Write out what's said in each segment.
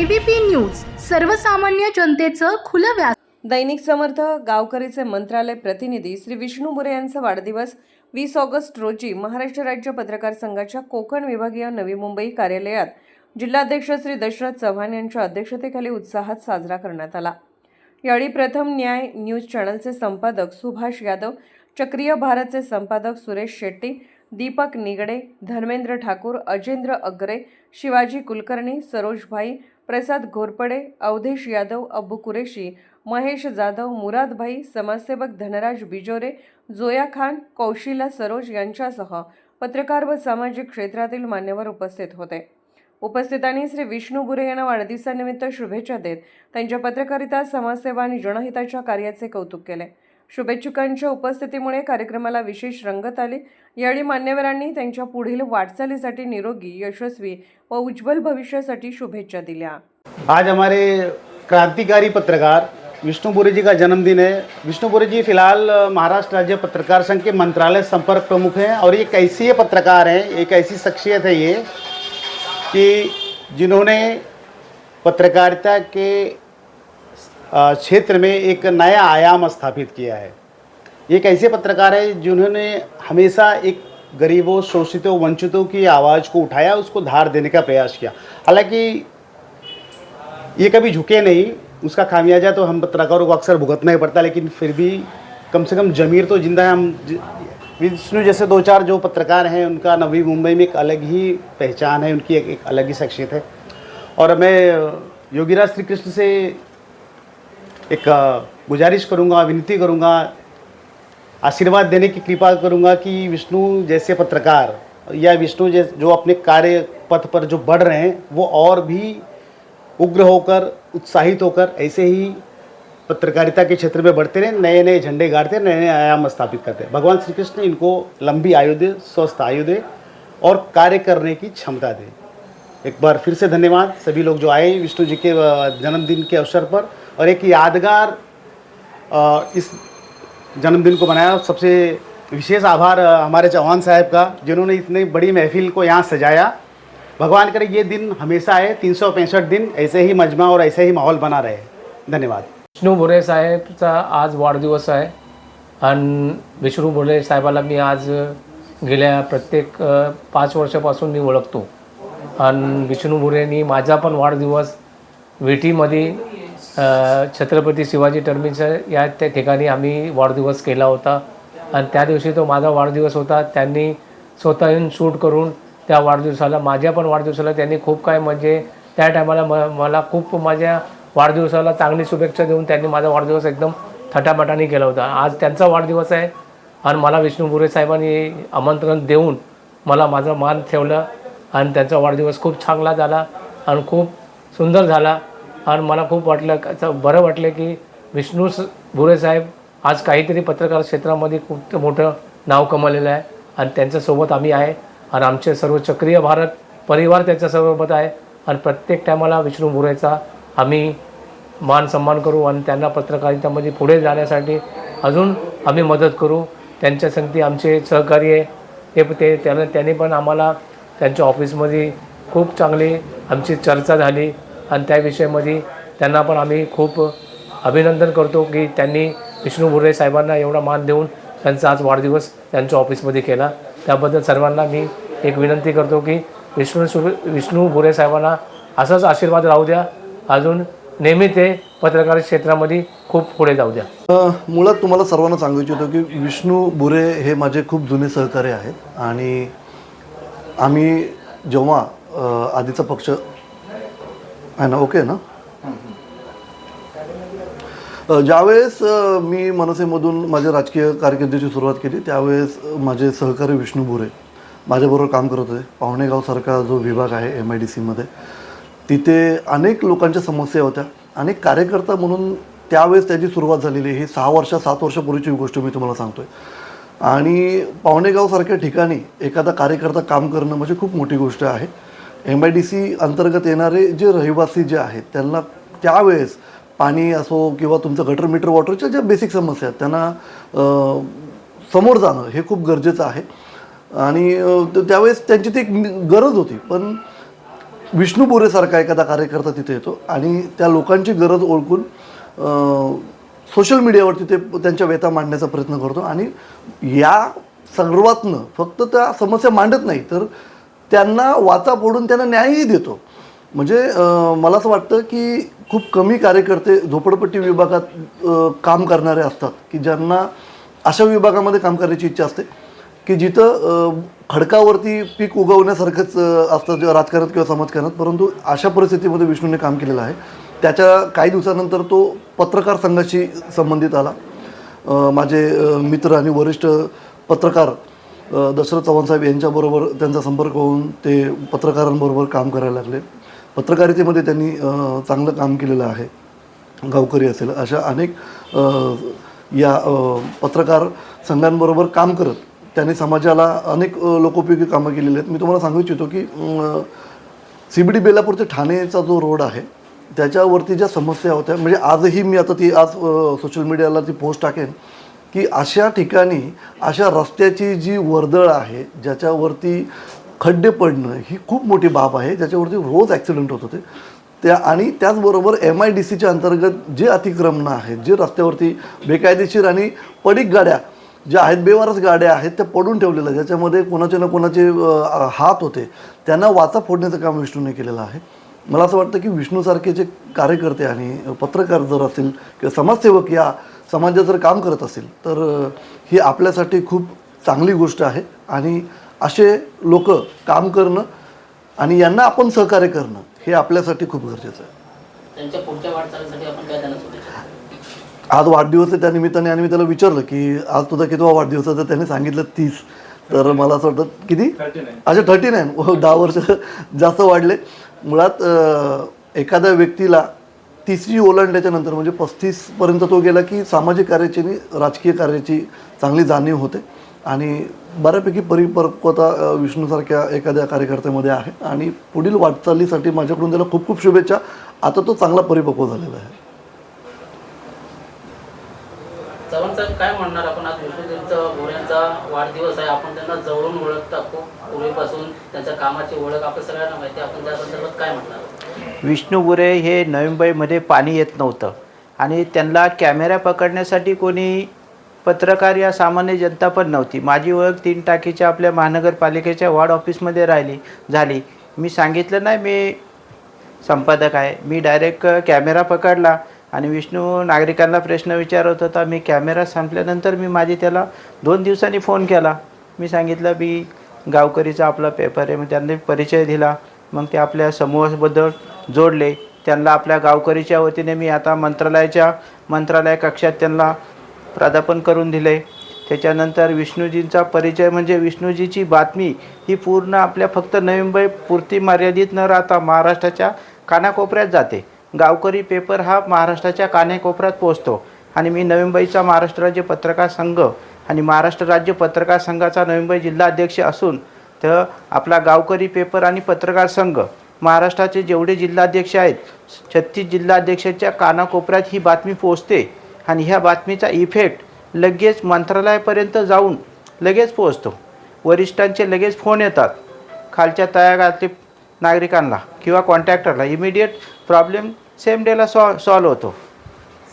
ABP news सर्वसामान्य जनतेचं खुलं व्यास। दैनिक समर्थ गावकरीचे मंत्रालय प्रतिनिधी श्री विष्णू बुरे यांचा वाढदिवस 20 ऑगस्ट रोजी महाराष्ट्र राज्य पत्रकार संघाच्या कोकण विभागीय नवी मुंबई कार्यालयात जिल्हाध्यक्ष श्री दशरथ चव्हाण यांच्या अध्यक्षतेखाली उत्साहात साजरा करण्यात आला। यावेळी प्रथम न्याय न्यूज चॅनलचे संपादक सुभाष यादव, चक्रीय भारतचे संपादक सुरेश शेट्टी, दीपक निगडे, धर्मेंद्र ठाकूर, अजेंद्र अग्रे, शिवाजी कुलकर्णी, सरोज भाई, प्रसाद घोरपडे, अवधेश यादव, अब्बू कुरेशी, महेश जाधव, मुराद भाई, समाजसेवक धनराज बिजोरे, जोया खान, कौशिला सरोज यांच्यासह पत्रकार व सामाजिक क्षेत्रातील मान्यवर उपस्थित होते। उपस्थितांनी श्री विष्णू बुरे यांना वाढदिवसानिमित्त शुभेच्छा देत त्यांच्या पत्रकारिता, समाजसेवा आणि जनहिताच्या कार्याचे कौतुक केले। शुभेच्छुकांच्या उपस्थितीमुळे कार्यक्रमाला विशेष रंगत आली। यावेळी मान्यवरांनी त्यांच्या पुढील वाटचालीसाठी निरोगी, यशस्वी व उज्ज्वल भविष्यासाठी शुभेच्छा दिल्या। आज हमारे क्रांतिकारी पत्रकार विष्णु बुरे जी का जन्मदिन है। विष्णु बुरे जी फिलहाल महाराष्ट्र राज्य पत्रकार संघ के मंत्रालय संपर्क प्रमुख हैं और एक ऐसी पत्रकार हैं, एक ऐसी शख्सियत है ये कि जिन्होंने पत्रकारिता के क्षेत्र में एक नया आयाम स्थापित किया है। एक ऐसे पत्रकार है जिन्होंने हमेशा एक गरीबों, शोषितों, वंचितों की आवाज़ को उठाया, उसको धार देने का प्रयास किया। हालांकि ये कभी झुके नहीं, उसका खामियाजा तो हम पत्रकारों को अक्सर भुगतना ही पड़ता, लेकिन फिर भी कम से कम ज़मीर तो जिंदा है। हम विष्णु जैसे दो चार जो पत्रकार हैं उनका नवी मुंबई में एक अलग ही पहचान है, उनकी एक अलग ही शख्सियत है। और मैं योगीराज श्री कृष्ण से एक गुजारिश करूंगा, विनती करूंगा, आशीर्वाद देने की कृपा करूंगा कि विष्णु जैसे पत्रकार या विष्णु जो अपने कार्य पथ पर जो बढ़ रहे हैं वो और भी उग्र होकर, उत्साहित होकर ऐसे ही पत्रकारिता के क्षेत्र में बढ़ते रहे, नए नए झंडे गाड़ते, नए नए आयाम स्थापित करते। भगवान श्री कृष्ण इनको लंबी आयु दे, स्वस्थ आयु दे और कार्य करने की क्षमता दे। एक बार फिर से धन्यवाद सभी लोग जो आए विष्णु जी के जन्मदिन के अवसर पर, और एक यादगार इस जन्मदिन को बनाया। सबसे विशेष आभार हमारे चौहान साहब का, जिन्होंने इतनी बड़ी महफिल को यहाँ सजाया। भगवान करे ये दिन हमेशा आए, 365 दिन ऐसे ही मजमा और ऐसे ही माहौल बना रहे। धन्यवाद। विष्णू बुरे साहेबचा आज वाढदिवस आहे आणि विष्णू बुरे साहेबाला मी आज गेल्या प्रत्येक 5 वर्षापासून मी ओळखतो। आणि विष्णू बुरेंनी माझा पण वाढदिवस विटीमध्ये छत्रपती शिवाजी टर्मिनस या त्या ठिकाणी आम्ही वाढदिवस केला होता। आणि त्या दिवशी तो माझा वाढदिवस होता। त्यांनी स्वतः येऊन शूट करून त्या वाढदिवसाला, माझ्या पण वाढदिवसाला त्यांनी खूप काय म्हणजे त्या टायमाला मला खूप माझ्या वाढदिवसाला चांगली शुभेच्छा देऊन त्यांनी माझा वाढदिवस एकदम थाटामाटाने केला होता। आज त्यांचा वाढदिवस आहे आणि मला विष्णू बुरे साहेबांनी आमंत्रण देऊन मला माझा मान ठेवलं आणि त्यांचा वाढदिवस खूप चांगला झाला आणि खूप सुंदर झाला। आणि मला खूप बरं वाटलं की विष्णू बुरे साहेब आज काहीतरी पत्रकार क्षेत्रामध्ये खूप मोठं नाव कमावलेलं आहे आणि त्यांच्यासोबत आम्ही आहे आणि आमचे सर्व चक्रीय भारत परिवार त्याच्यासोबत आहे। आणि प्रत्येक टायमाला विष्णू बुरेचा आम्ही मान सन्मान करू आणि त्यांना पत्रकारितेमध्ये पुढे जाण्यासाठी अजून आम्ही मदत करू। त्यांच्या संगती आमचे सहकारी आहे त्यांनी पण आम्हाला त्यांच्या ऑफिसमध्ये खूप चांगली आमची चर्चा झाली आणि त्या विषयामध्ये त्यांना पण आम्ही खूप अभिनंदन करतो की त्यांनी विष्णू बुरे साहेबांना एवढा मान देऊन त्यांचा आज वाढदिवस त्यांच्या ऑफिसमध्ये केला। त्याबद्दल सर्वांना मी एक विनंती करतो की विष्णू बुरे साहेबांना असाच आशीर्वाद राहू द्या, अजून नेहमी ते पत्रकार क्षेत्रामध्ये खूप पुढे जाऊ द्या। मुळात तुम्हाला सर्वांना सांगू इच्छितो की विष्णू बुरे हे माझे खूप जुने सहकारी आहेत आणि आम्ही जेव्हा आधीचा पक्ष आहे ना, ओके ना, ज्यावेळेस मी मनसेमधून माझ्या राजकीय कारकिर्दीची सुरुवात केली त्यावेळेस माझे सहकारी विष्णू बुरे माझ्याबरोबर काम करत होते। पावणेगावसारखा जो विभाग आहे MIDCमध्ये, तिथे अनेक लोकांच्या समस्या होत्या। अनेक कार्यकर्ता म्हणून त्यावेळेस त्याची सुरुवात झालेली, ही 6-7 वर्षापूर्वीची गोष्ट मी तुम्हाला सांगतोय। आणि पावणेगावसारख्या ठिकाणी एखादा कार्यकर्ता काम करणं म्हणजे खूप मोठी गोष्ट आहे। MIDC अंतर्गत येणारे जे रहिवासी जे आहेत त्यांना त्यावेळेस पाणी असो किंवा तुमचं गटर मीटर वॉटरच्या ज्या बेसिक समस्या आहेत त्यांना समोर जाणं हे खूप गरजेचं आहे। आणि त्यावेळेस त्यांची ती एक गरज होती। पण विष्णू बोरेसारखा एखादा कार्यकर्ता तिथे येतो आणि त्या लोकांची गरज ओळखून सोशल मीडियावरती ते त्यांच्या व्यथा मांडण्याचा प्रयत्न करतो आणि या सर्वातनं फक्त त्या समस्या मांडत नाही तर त्यांना वाचा फोडून त्यांना न्यायही देतो. म्हणजे मला असं वाटतं की खूप कमी कार्यकर्ते झोपडपट्टी विभागात काम करणारे असतात की ज्यांना अशा विभागामध्ये काम करण्याची इच्छा असते की जिथं खडकावरती पीक उगवण्यासारखंच असतं जे राजकारणात किंवा समाजकारणात. परंतु अशा परिस्थितीमध्ये विष्णूने काम केलेलं आहे. त्याच्या काही दिवसानंतर तो पत्रकार संघाशी संबंधित आला. माझे मित्र आणि वरिष्ठ पत्रकार दशरथ चव्हाण साहेब यांच्याबरोबर त्यांचा संपर्क होऊन ते पत्रकारांबरोबर काम करायला लागले. पत्रकारितेमध्ये त्यांनी चांगलं काम केलेलं आहे. गावकरी असेल अशा अनेक या पत्रकार संघांबरोबर काम करत त्यांनी समाजाला अनेक लोकोपयोगी कामं केलेली आहेत. मी तुम्हाला सांगू इच्छितो की CBD बेलापूर ते ठाणेचा जो रोड आहे त्याच्यावरती ज्या समस्या होत्या म्हणजे आजही मी आता ती आज सोशल मीडियाला ती पोस्ट टाकेन की अशा ठिकाणी अशा रस्त्याची जी वर्दळ आहे ज्याच्यावरती खड्डे पडणं ही खूप मोठी बाब आहे. ज्याच्यावरती रोज ॲक्सिडेंट होत होते आणि त्याचबरोबर MIDCच्या अंतर्गत जे अतिक्रमणं आहेत जे रस्त्यावरती बेकायदेशीर आणि पडीक गाड्या ज्या आहेत बेवारस गाड्या आहेत त्या पडून ठेवलेल्या ज्याच्यामध्ये कोणाचे ना कोणाचे हात होते त्यांना वाचा फोडण्याचं काम विष्णूने केलेलं आहे. मला असं वाटतं की विष्णूसारखे जे कार्यकर्ते आणि पत्रकार जर असतील किंवा समाजसेवक या समाजात जर काम करत असेल तर ही आपल्यासाठी खूप चांगली गोष्ट आहे आणि असे लोक काम करणं आणि यांना आपण सहकार्य करणं हे आपल्यासाठी खूप गरजेचं आहे. त्यांच्या पुढच्या वाटचालीसाठी आपण काय त्यांना शुभेच्छा. आज वाढदिवस आहे त्यानिमित्ताने आणि मी त्याला विचारलं की आज तुझा कितवा वाढदिवस आहे तर त्याने सांगितलं 30. तर मला असं वाटतं किती अच्छा 39 10 वर्ष जास्त वाढले. मुळात एखाद्या व्यक्तीला 30वी ओलांडल्याच्या नंतर म्हणजे 35पर्यंत तो गेला की सामाजिक कार्याची आणि राजकीय कार्याची चांगली जाणीव होते आणि बऱ्यापैकी परिपक्वता विष्णूसारख्या एखाद्या कार्यकर्त्यामध्ये आहे आणि पुढील वाटचालीसाठी माझ्याकडून त्याला खूप खूप शुभेच्छा. आता तो चांगला परिपक्व झालेला आहे. चव्हाण साहेब काय म्हणणार आपण आज विष्णूजींचा बोऱ्यांचा वाढदिवस आहे आपण त्यांना जवळून ओळखता खूप पूर्वीपासून त्यांच्या कामाची ओळख आपल्या सगळ्यांना माहिती आपण त्या संदर्भात काय म्हणणार. विष्णू बोरे हे नवी मुंबईमध्ये पाणी येत नव्हतं आणि त्यांना कॅमेरा पकडण्यासाठी कोणी पत्रकार या सामान्य जनता पण नव्हती. माझी ओळख 3 टाकीच्या आपल्या महानगरपालिकेच्या वॉर्ड ऑफिसमध्ये झाली. मी सांगितलं नाही मी संपादक आहे. मी डायरेक्ट कॅमेरा पकडला आणि विष्णू नागरिकांना प्रश्न विचारत होता. मी कॅमेरा संपल्यानंतर मी त्याला 2 दिवसांनी फोन केला. मी सांगितलं मी गावकरीचा आपला पेपर आहे. मग त्यांनी परिचय दिला. मग ते आपल्या समूहाबद्दल जोडले. त्यांना आपल्या गावकरीच्या वतीने मी आता मंत्रालय कक्षात त्यांना प्राध्यापन करून दिले. त्याच्यानंतर विष्णूजींचा परिचय म्हणजे विष्णूजीची बातमी ही पूर्ण आपल्या फक्त नवी मुंबई पुरती मर्यादित न राहता महाराष्ट्राच्या कानाकोपऱ्यात जाते. गावकरी पेपर हा महाराष्ट्राच्या कानाकोपऱ्यात पोहोचतो आणि मी नवी मुंबईचा महाराष्ट्र राज्य पत्रकार संघ आणि महाराष्ट्र राज्य पत्रकार संघाचा नवी मुंबई जिल्हा अध्यक्ष असून तर आपला गावकरी पेपर आणि पत्रकार संघ महाराष्ट्राचे जेवढे जिल्हाध्यक्ष आहेत 36 जिल्हाध्यक्षांच्या कानाकोपऱ्यात ही बातमी पोहोचते आणि ह्या बातमीचा इफेक्ट लगेच मंत्रालयापर्यंत जाऊन लगेच पोहोचतो. वरिष्ठांचे लगेच फोन येतात खालच्या तळागाळातले नागरिकांना किंवा कॉन्ट्रॅक्टरला. इमिडिएट प्रॉब्लेम सेम डेला सॉल्व होतो.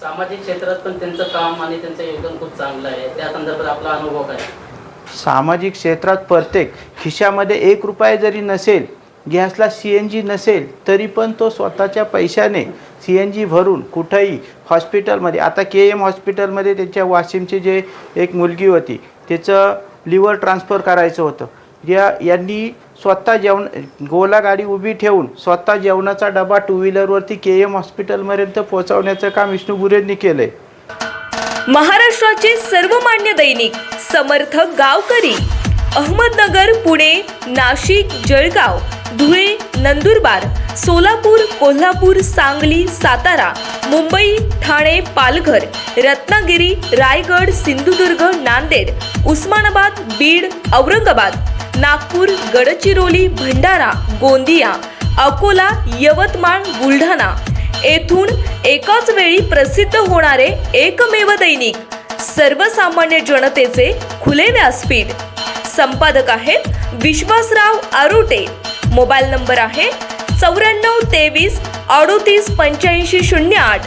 सामाजिक क्षेत्रात पण त्यांचं काम आणि त्यांचं योगदान खूप चांगलं आहे. त्या संदर्भात आपला अनुभव काय. सामाजिक क्षेत्रात प्रत्येक खिशामध्ये 1 रुपया जरी नसेल, गॅसला CNG नसेल तरी पण तो स्वतःच्या पैशाने CNG भरून कुठंही हॉस्पिटलमध्ये आता KM हॉस्पिटलमध्ये त्यांच्या वाशिमची जे एक मुलगी होती तिचं लिव्हर ट्रान्सफर करायचं होतं. यांनी स्वतः गोला गाडी उभी ठेवून स्वतः जेवणाचा डबा 2 व्हीलरवरती KM हॉस्पिटलपर्यंत पोहोचवण्याचं काम विष्णू बोरेंनी केलं आहे. महाराष्ट्राचे सर्वमान्य दैनिक समर्थक गावकरी अहमदनगर, पुणे, नाशिक, जळगाव, धुळे, नंदुरबार, सोलापूर, कोल्हापूर, सांगली, सातारा, मुंबई, ठाणे, पालघर, रत्नागिरी, रायगड, सिंधुदुर्ग, नांदेड, उस्मानाबाद, बीड, औरंगाबाद, नागपूर, गडचिरोली, भंडारा, गोंदिया, अकोला, यवतमाळ, बुलढाणा येथून एकाच वेळी प्रसिद्ध होणारे एकमेव दैनिक सर्वसामान्य जनतेचे खुले व्यासपीठ. संपादक आहेत विश्वासराव आरोटे. मोबाईल नंबर आहे 9423388508.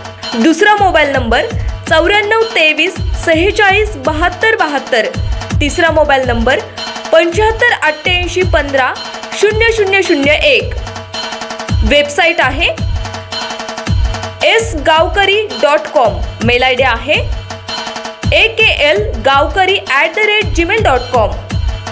दुसरा मोबाईल नंबर 9423467272. तिसरा मोबाईल नंबर 7588150001. वेबसाईट आहे sgavkari.com. मेल आय डी आहे aklgavkari@gmail.com.